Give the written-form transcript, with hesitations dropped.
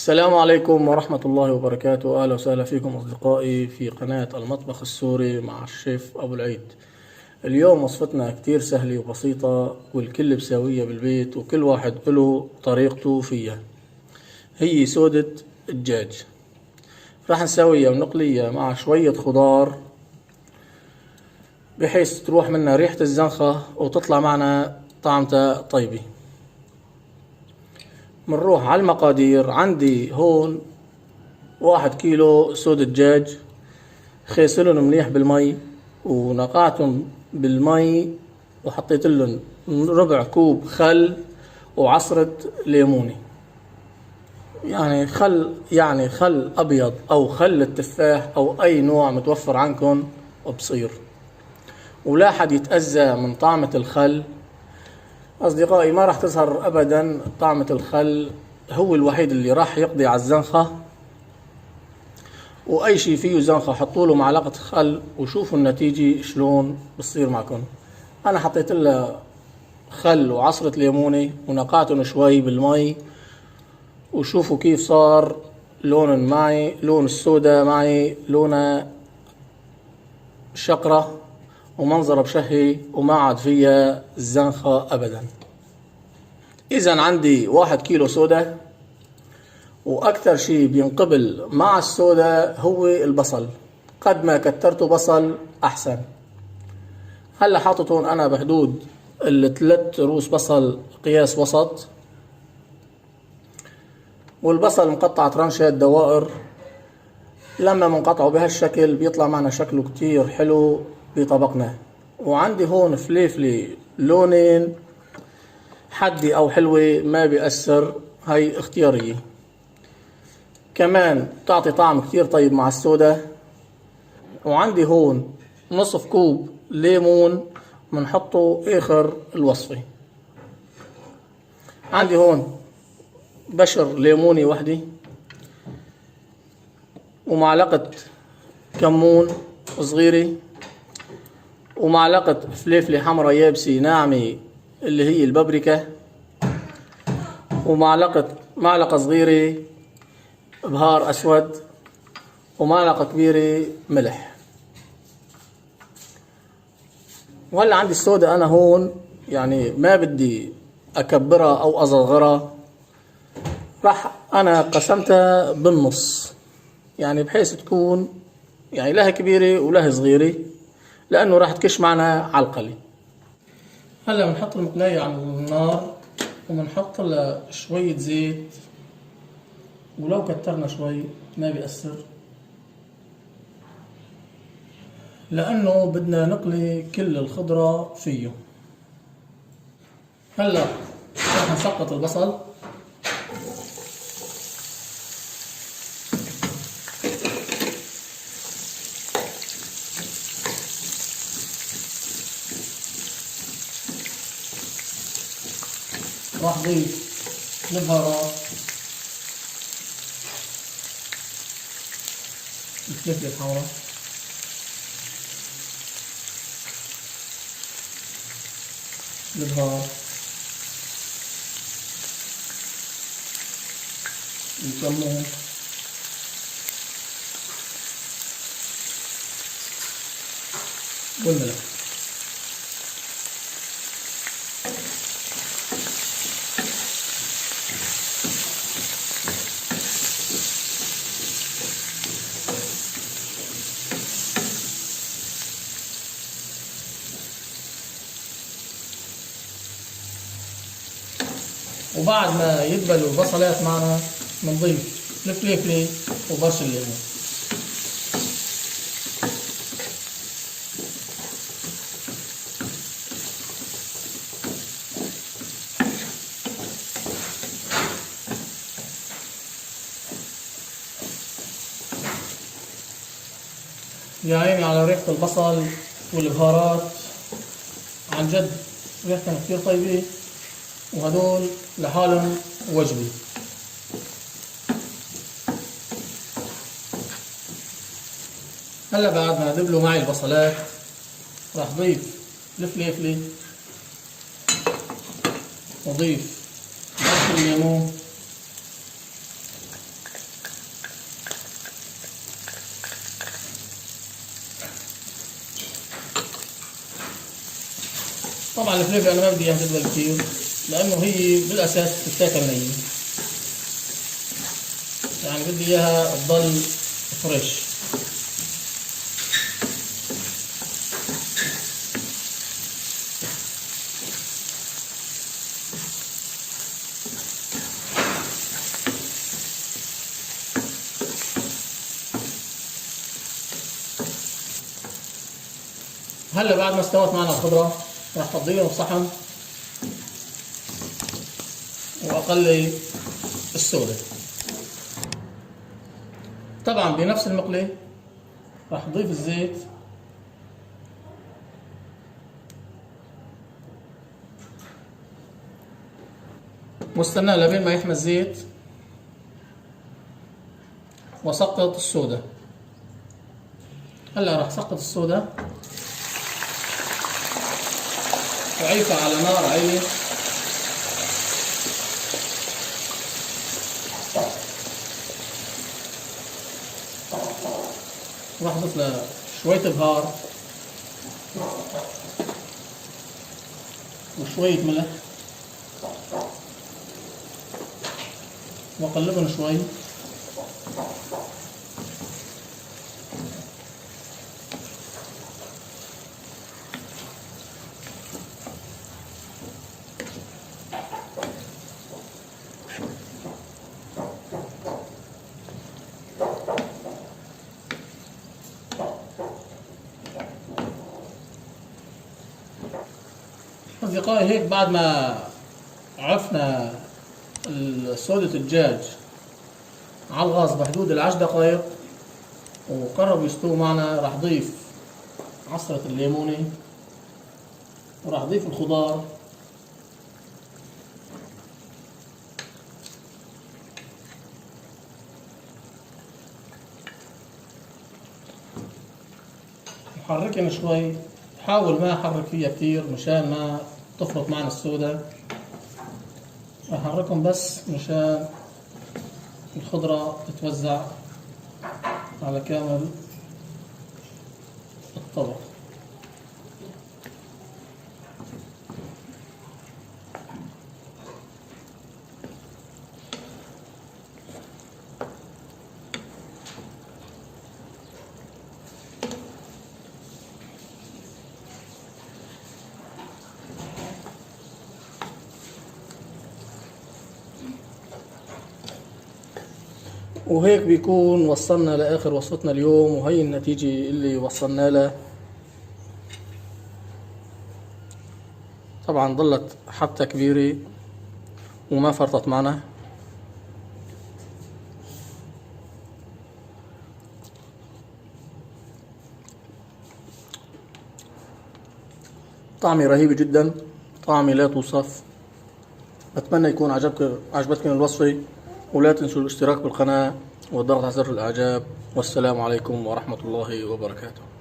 السلام عليكم ورحمة الله وبركاته. أهلا وسهلا فيكم أصدقائي في قناة المطبخ السوري مع الشيف أبو العيد. اليوم وصفتنا كتير سهلة وبسيطة والكل بساوية بالبيت وكل واحد له طريقته فيها. هي سودة الدجاج، راح نسويها ونقليها مع شوية خضار بحيث تروح منها ريحة الزنخة وتطلع معنا طعمتها طيبة. منروح على المقادير. عندي هون 1 كيلو سودة دجاج، خيسلن مليح بالمي ونقعتن بالمي وحطيت لهم ربع كوب خل وعصرة ليموني، يعني خل ابيض او خل التفاح او اي نوع متوفر عندكم بصير. ولا حد يتأذى من طعمة الخل اصدقائي، ما راح تظهر ابدا طعمة الخل، هو الوحيد اللي راح يقضي على الزنخة. واي شي فيه زنخة حطوا له معلقة خل وشوفوا النتيجة شلون بتصير معكم. انا حطيت له خل وعصرة ليموني ونقعتهم شوي بالمي وشوفوا كيف صار لون معي، لون السودا معي لونها شقرة ومنظره بشهي وما عاد فيها الزنخة ابدا. اذا عندي 1 كيلو سودا، واكثر شي بينقبل مع السودا هو البصل، قد ما كترتوا بصل احسن. هلا حاططون انا بحدود 3 رؤوس بصل قياس وسط، والبصل مقطع ترنشات دوائر. لما منقطعه بهالشكل بيطلع معنا شكله كتير حلو بطبقنا. وعندي هون فليفلة لونين، حدي او حلوة ما بيأثر، هاي اختيارية، كمان تعطي طعم كتير طيب مع السودا. وعندي هون نصف كوب ليمون منحطه اخر الوصفة. عندي هون بشر ليموني وحدي ومعلقة كمون صغيرة ومعلقة فليفلة حمرا يابسة ناعمة اللي هي البابريكا، معلقة صغيرة بهار اسود، ومعلقة كبيرة ملح. وهلا عندي السودا انا هون يعني ما بدي اكبرها او اصغرها، راح انا قسمتها بالنص يعني بحيث تكون يعني لها كبيرة ولها صغيرة لانه راح تكش معنا على القلي. هلا بنحط المقلاية على النار وبنحط لها شوية زيت، ولو كترنا شوي ما بيأثر لأنه بدنا نقلي كل الخضرة فيه. هلا رح نسقط البصل راح ضيف البهارات، الفلفل الحمراء، البهار، الكمون، والملح. وبعد ما يدبلوا البصلات معنا بنضيف الفلفله وبرش الليمون. يا عيني على ريحة البصل والبهارات، عن جد ريحتها كتير طيبة، وهدول لحالهم وجبة. هلا بعد ما دبلوا معي البصلات راح ضيف الفليفلة وضيف عصير الليمون طبعا الفليفله انا ما بدي اياها تدبل كتير، لانه هي بالاساس تتاكل نيه، يعني بدي اياها تضل فريش. هلا بعد ما استوت معنا الخضرة راح فضيها بصحن واقلي السودة. طبعا بنفس المقلي راح اضيف الزيت واستنى لبين ما يحمى الزيت وسقط السودة. هلا راح سقط السودة وعيفها على نار عالية، راح اضيف لها شوية بهار وشوية ملح واقلبهم شوي. أصدقائي هيك بعد ما عفنا سودة الدجاج على الغاز بحدود ال10 دقائق وقرب يستوي معنا، راح ضيف عصرة الليمونة وراح ضيف الخضار وحركن شوي. حاول ما احرك فيها كتير مشان ما تفرط معنا السودة، احركهم بس مشان الخضرة تتوزع على كامل الطبق. وهيك بيكون وصلنا لآخر وصفتنا اليوم، وهي النتيجة اللي وصلنا لها. طبعا ضلت حبتها كبيرة وما فرطت معنا. طعمي رهيب جدا، طعمي لا توصف. أتمنى يكون عجبتكم الوصفة، ولا تنسوا الاشتراك بالقناة والضغط على زر الإعجاب. والسلام عليكم ورحمة الله وبركاته.